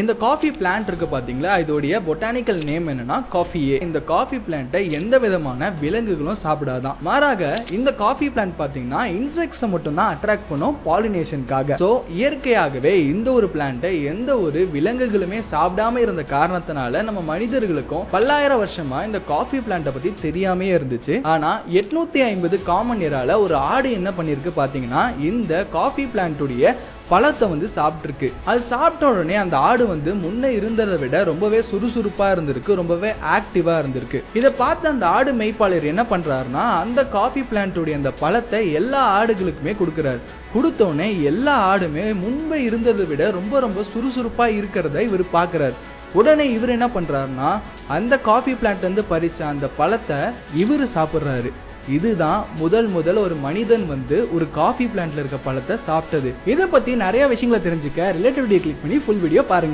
இந்த coffee plant இருக்கு பாத்தீங்களா, இதோடைய பொட்டானிக்கல் நேம் என்னன்னா காஃபியே. இந்த காஃபி பிளான்ட்டை எந்த விதமான விலங்குகளும் சாப்பிடாதான். மாறாக இந்த காஃபி பிளான்ட் பாத்தீங்கன்னா இன்செக்ட்ஸை மட்டும் தான் அட்ராக்ட் பண்ணும் பாலினேஷனுக்காக. ஸோ இயற்கையாகவே இந்த ஒரு பிளான்ட்டை எந்த ஒரு விலங்குகளுமே சாப்பிடாம இருந்த காரணத்தினால நம்ம மனிதர்களுக்கும் பல்லாயிரம் வருஷமா இந்த காஃபி பிளான்ட்டை பத்தி தெரியாமே இருந்துச்சு. ஆனா 850 காமன் இயரால ஒரு ஆடு என்ன பண்ணிருக்கு பாத்தீங்கன்னா இந்த காஃபி பிளான்ட்டுடைய பழத்தை வந்து சாப்பிட்டுருக்கு. அது சாப்பிட்ட உடனே அந்த ஆடு வந்து முன்ன இருந்ததை விட ரொம்பவே சுறுசுறுப்பா இருந்திருக்கு, ரொம்பவே ஆக்டிவா இருந்திருக்கு. இதை பார்த்து அந்த ஆடு மெய்ப்பாளர் என்ன பண்றாருன்னா அந்த காஃபி பிளான்ட்டுடைய அந்த பழத்தை எல்லா ஆடுகளுக்குமே கொடுக்குறாரு. கொடுத்தோடனே எல்லா ஆடுமே முன்பு இருந்ததை விட ரொம்ப ரொம்ப சுறுசுறுப்பா இருக்கிறத இவர் பார்க்குறாரு. உடனே இவர் என்ன பண்றாருன்னா அந்த காஃபி பிளான்ட் வந்து பறிச்ச அந்த பழத்தை இவர் சாப்பிட்றாரு. இதுதான் முதல் ஒரு மனிதன் வந்து ஒரு காஃபி பிளான்ட்ல இருக்க பழத்தை சாப்பிட்டது. இதை பத்தி நிறைய விஷயங்களை தெரிஞ்சுக்க ரிலேட்டட் வீடியோ கிளிக் பண்ணி ஃபுல் வீடியோ பாருங்க.